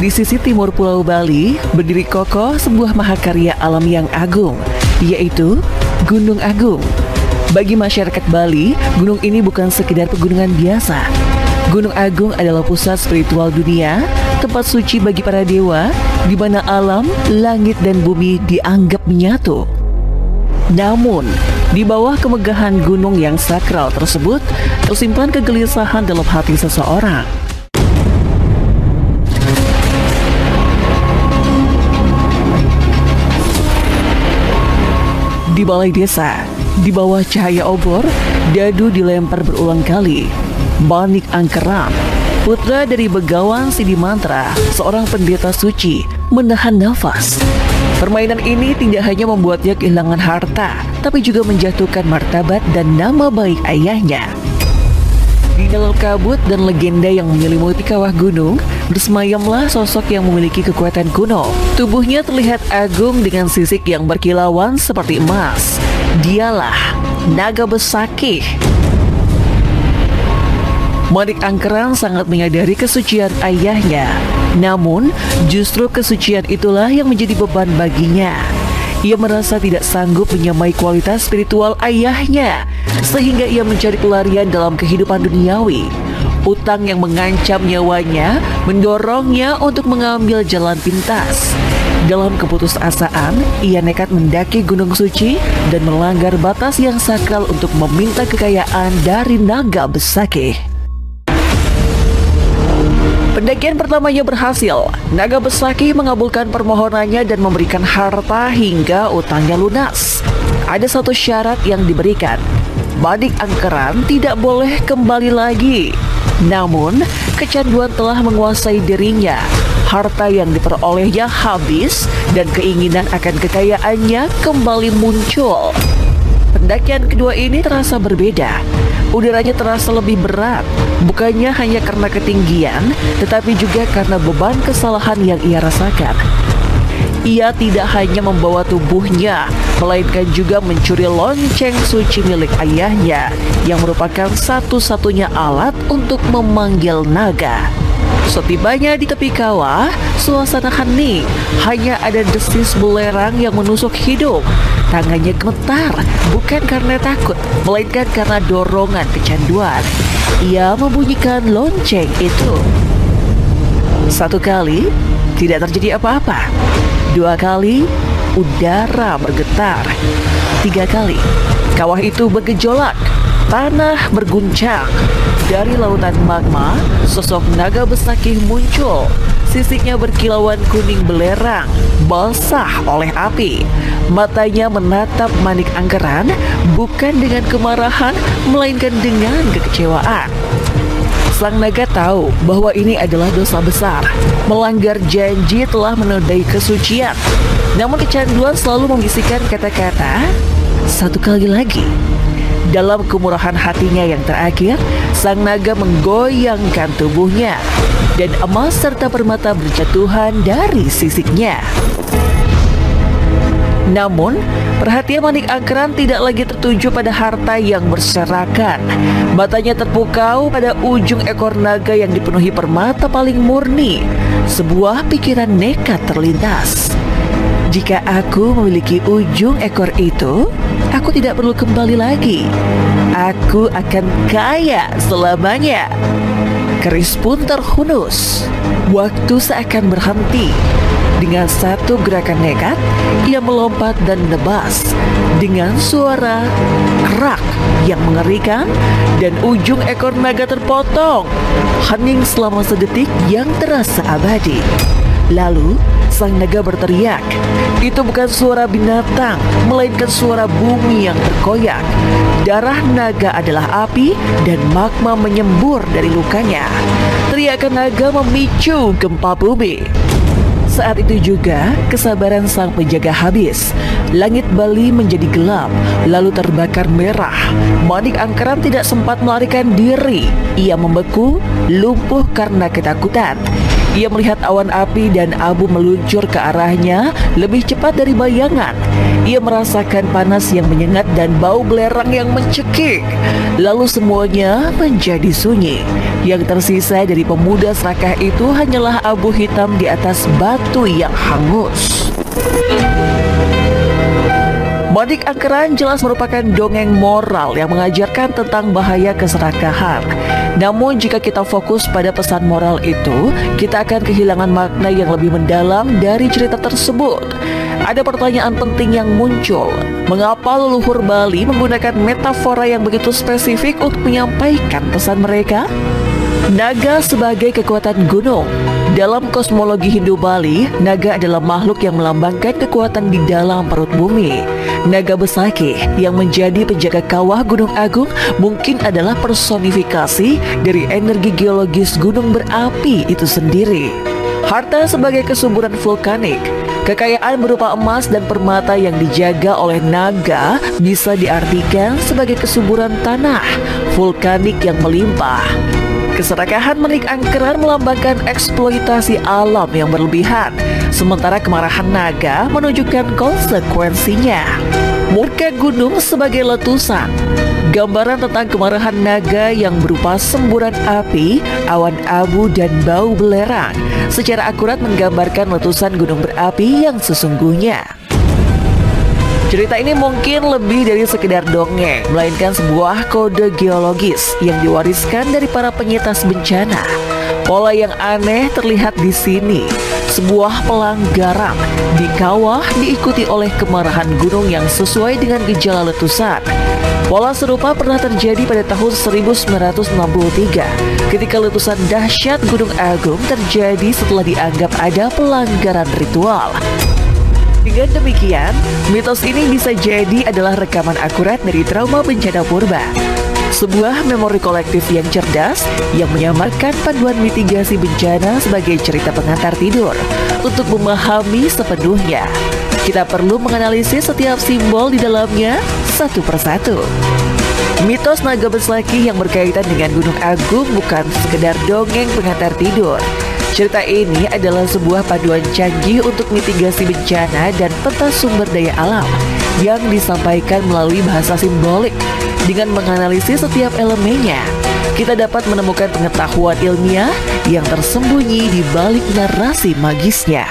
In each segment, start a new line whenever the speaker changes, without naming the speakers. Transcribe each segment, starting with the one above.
Di sisi timur Pulau Bali, berdiri kokoh sebuah mahakarya alam yang agung, yaitu Gunung Agung. Bagi masyarakat Bali, gunung ini bukan sekedar pegunungan biasa. Gunung Agung adalah pusat spiritual dunia, tempat suci bagi para dewa, di mana alam, langit, dan bumi dianggap menyatu. Namun, di bawah kemegahan gunung yang sakral tersebut, tersimpan kegelisahan dalam hati seseorang. Di balai desa, di bawah cahaya obor, dadu dilempar berulang kali. Manik Angkeran, putra dari Begawan Sidimantra, seorang pendeta suci, menahan nafas. Permainan ini tidak hanya membuatnya kehilangan harta, tapi juga menjatuhkan martabat dan nama baik ayahnya. Di dalam kabut dan legenda yang menyelimuti kawah gunung, bersemayamlah sosok yang memiliki kekuatan kuno. Tubuhnya terlihat agung dengan sisik yang berkilauan seperti emas. Dialah Naga Besakih. Manik Angkeran sangat menyadari kesucian ayahnya. Namun, justru kesucian itulah yang menjadi beban baginya. Ia merasa tidak sanggup menyamai kualitas spiritual ayahnya, sehingga ia mencari pelarian dalam kehidupan duniawi. Utang yang mengancam nyawanya mendorongnya untuk mengambil jalan pintas. Dalam keputusasaan, ia nekat mendaki Gunung Suci dan melanggar batas yang sakral untuk meminta kekayaan dari Naga Besakih. Pendakian pertamanya berhasil. Naga Besakih mengabulkan permohonannya dan memberikan harta hingga utangnya lunas. Ada satu syarat yang diberikan. Manik Angkeran tidak boleh kembali lagi. Namun, kecanduan telah menguasai dirinya. Harta yang diperolehnya habis dan keinginan akan kekayaannya kembali muncul. Pendakian kedua ini terasa berbeda. Udaranya terasa lebih berat, bukannya hanya karena ketinggian, tetapi juga karena beban kesalahan yang ia rasakan. Ia tidak hanya membawa tubuhnya, melainkan juga mencuri lonceng suci milik ayahnya, yang merupakan satu-satunya alat untuk memanggil naga. Setibanya di tepi kawah, suasana hening, hanya ada desis belerang yang menusuk hidung. Tangannya gemetar, bukan karena takut, melainkan karena dorongan kecanduan. Ia membunyikan lonceng itu. Satu kali, tidak terjadi apa-apa. Dua kali, udara bergetar. Tiga kali, kawah itu bergejolak. Tanah berguncang. Dari lautan magma, sosok Naga Besakih muncul. Sisiknya berkilauan kuning belerang, basah oleh api. Matanya menatap Manik Angkeran, bukan dengan kemarahan, melainkan dengan kekecewaan. Sang naga tahu bahwa ini adalah dosa besar. Melanggar janji telah menodai kesucian. Namun kecanduan selalu membisikkan kata-kata, "Satu kali lagi." Dalam kemurahan hatinya yang terakhir, sang naga menggoyangkan tubuhnya, dan emas serta permata berjatuhan dari sisiknya. Namun, perhatian Manik Angkeran tidak lagi tertuju pada harta yang berserakan. Matanya terpukau pada ujung ekor naga yang dipenuhi permata paling murni. Sebuah pikiran nekat terlintas. Jika aku memiliki ujung ekor itu, aku tidak perlu kembali lagi. Aku akan kaya selamanya. Keris pun terhunus. Waktu seakan berhenti. Dengan satu gerakan nekat, ia melompat dan menebas dengan suara kerak yang mengerikan, dan ujung ekor naga terpotong. Hening selama sedetik yang terasa abadi. Lalu, sang naga berteriak. Itu bukan suara binatang, melainkan suara bumi yang terkoyak. Darah naga adalah api dan magma menyembur dari lukanya. Teriakan naga memicu gempa bumi. Saat itu juga, kesabaran sang penjaga habis. Langit Bali menjadi gelap, lalu terbakar merah. Manik Angkeran tidak sempat melarikan diri. Ia membeku, lumpuh karena ketakutan. Ia melihat awan api dan abu meluncur ke arahnya lebih cepat dari bayangan. Ia merasakan panas yang menyengat dan bau belerang yang mencekik. Lalu semuanya menjadi sunyi. Yang tersisa dari pemuda serakah itu hanyalah abu hitam di atas batu yang hangus. Manik Angkeran jelas merupakan dongeng moral yang mengajarkan tentang bahaya keserakahan. Namun jika kita fokus pada pesan moral itu, kita akan kehilangan makna yang lebih mendalam dari cerita tersebut. Ada pertanyaan penting yang muncul. Mengapa leluhur Bali menggunakan metafora yang begitu spesifik untuk menyampaikan pesan mereka? Naga sebagai kekuatan gunung. Dalam kosmologi Hindu Bali, naga adalah makhluk yang melambangkan kekuatan di dalam perut bumi. Naga Besakih yang menjadi penjaga kawah Gunung Agung mungkin adalah personifikasi dari energi geologis gunung berapi itu sendiri. Harta sebagai kesuburan vulkanik. Kekayaan berupa emas dan permata yang dijaga oleh naga bisa diartikan sebagai kesuburan tanah vulkanik yang melimpah. Keserakahan Manik Angkeran melambangkan eksploitasi alam yang berlebihan, sementara kemarahan naga menunjukkan konsekuensinya. Murka gunung sebagai letusan. Gambaran tentang kemarahan naga yang berupa semburan api, awan abu, dan bau belerang secara akurat menggambarkan letusan gunung berapi yang sesungguhnya. Cerita ini mungkin lebih dari sekedar dongeng, melainkan sebuah kode geologis yang diwariskan dari para penyintas bencana. Pola yang aneh terlihat di sini. Sebuah pelanggaran di kawah diikuti oleh kemarahan gunung yang sesuai dengan gejala letusan. Pola serupa pernah terjadi pada tahun 1963 ketika letusan dahsyat Gunung Agung terjadi setelah dianggap ada pelanggaran ritual. Dengan demikian, mitos ini bisa jadi adalah rekaman akurat dari trauma bencana purba. Sebuah memori kolektif yang cerdas yang menyamarkan panduan mitigasi bencana sebagai cerita pengantar tidur untuk memahami sepenuhnya. Kita perlu menganalisis setiap simbol di dalamnya satu persatu. Mitos naga Besakih yang berkaitan dengan Gunung Agung bukan sekedar dongeng pengantar tidur. Cerita ini adalah sebuah paduan canggih untuk mitigasi bencana dan peta sumber daya alam yang disampaikan melalui bahasa simbolik. Dengan menganalisis setiap elemennya, kita dapat menemukan pengetahuan ilmiah yang tersembunyi di balik narasi magisnya.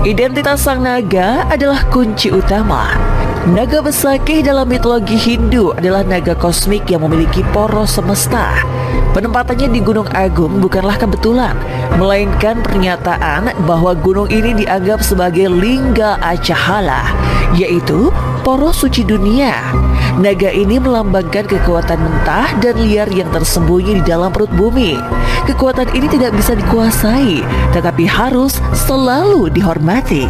Identitas sang naga adalah kunci utama. Naga Besakih dalam mitologi Hindu adalah naga kosmik yang memiliki poros semesta. Penempatannya di Gunung Agung bukanlah kebetulan, melainkan pernyataan bahwa gunung ini dianggap sebagai lingga acahala, yaitu poros suci dunia. Naga ini melambangkan kekuatan mentah dan liar yang tersembunyi di dalam perut bumi. Kekuatan ini tidak bisa dikuasai, tetapi harus selalu dihormati.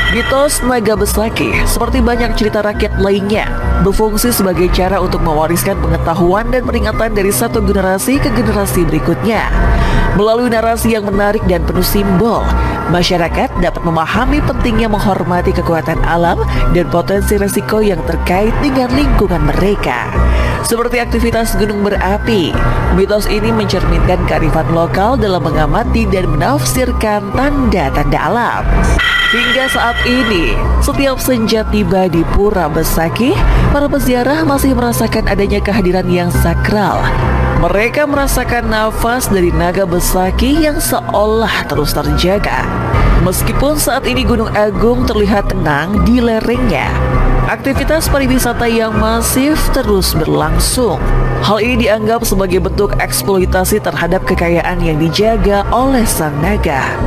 Mitos naga Besakih, seperti banyak cerita rakyat lainnya, berfungsi sebagai cara untuk mewariskan pengetahuan dan peringatan dari satu generasi ke generasi berikutnya. Melalui narasi yang menarik dan penuh simbol, masyarakat dapat memahami pentingnya menghormati kekuatan alam dan potensi resiko yang terkait dengan lingkungan mereka. Seperti aktivitas gunung berapi, mitos ini mencerminkan kearifan lokal dalam mengamati dan menafsirkan tanda-tanda alam. Hingga saat ini, setiap senja tiba di Pura Besakih, para peziarah masih merasakan adanya kehadiran yang sakral. Mereka merasakan nafas dari naga Besakih yang seolah terus terjaga. Meskipun saat ini Gunung Agung terlihat tenang di lerengnya, aktivitas pariwisata yang masif terus berlangsung. Hal ini dianggap sebagai bentuk eksploitasi terhadap kekayaan yang dijaga oleh sang naga.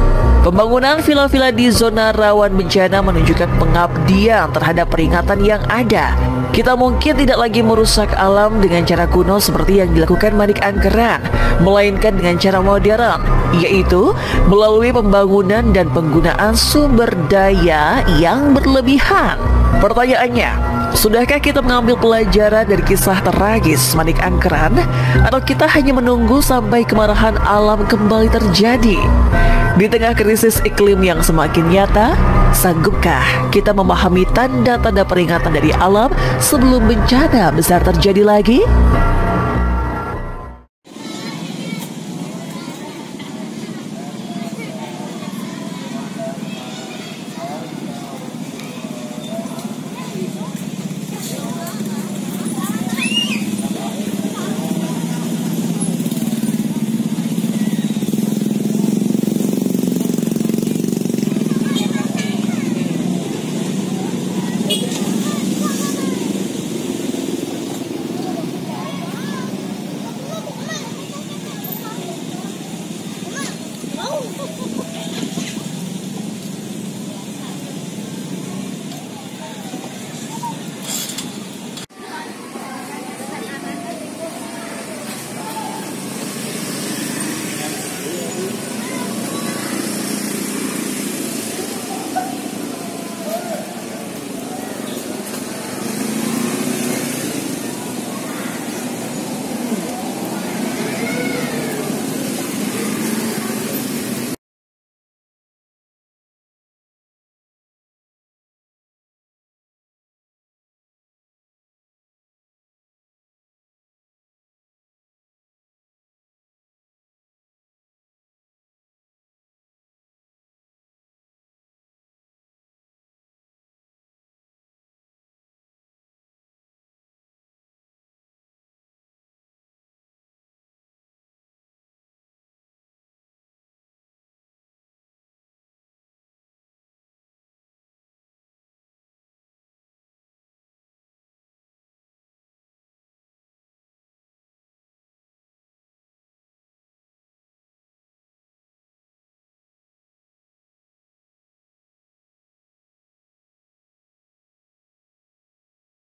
Pembangunan villa-villa di zona rawan bencana menunjukkan pengabdian terhadap peringatan yang ada. Kita mungkin tidak lagi merusak alam dengan cara kuno seperti yang dilakukan Manik Angkeran, melainkan dengan cara modern, yaitu melalui pembangunan dan penggunaan sumber daya yang berlebihan. Pertanyaannya, sudahkah kita mengambil pelajaran dari kisah tragis Manik Angkeran, atau kita hanya menunggu sampai kemarahan alam kembali terjadi? Di tengah krisis iklim yang semakin nyata, sanggupkah kita memahami tanda-tanda peringatan dari alam sebelum bencana besar terjadi lagi?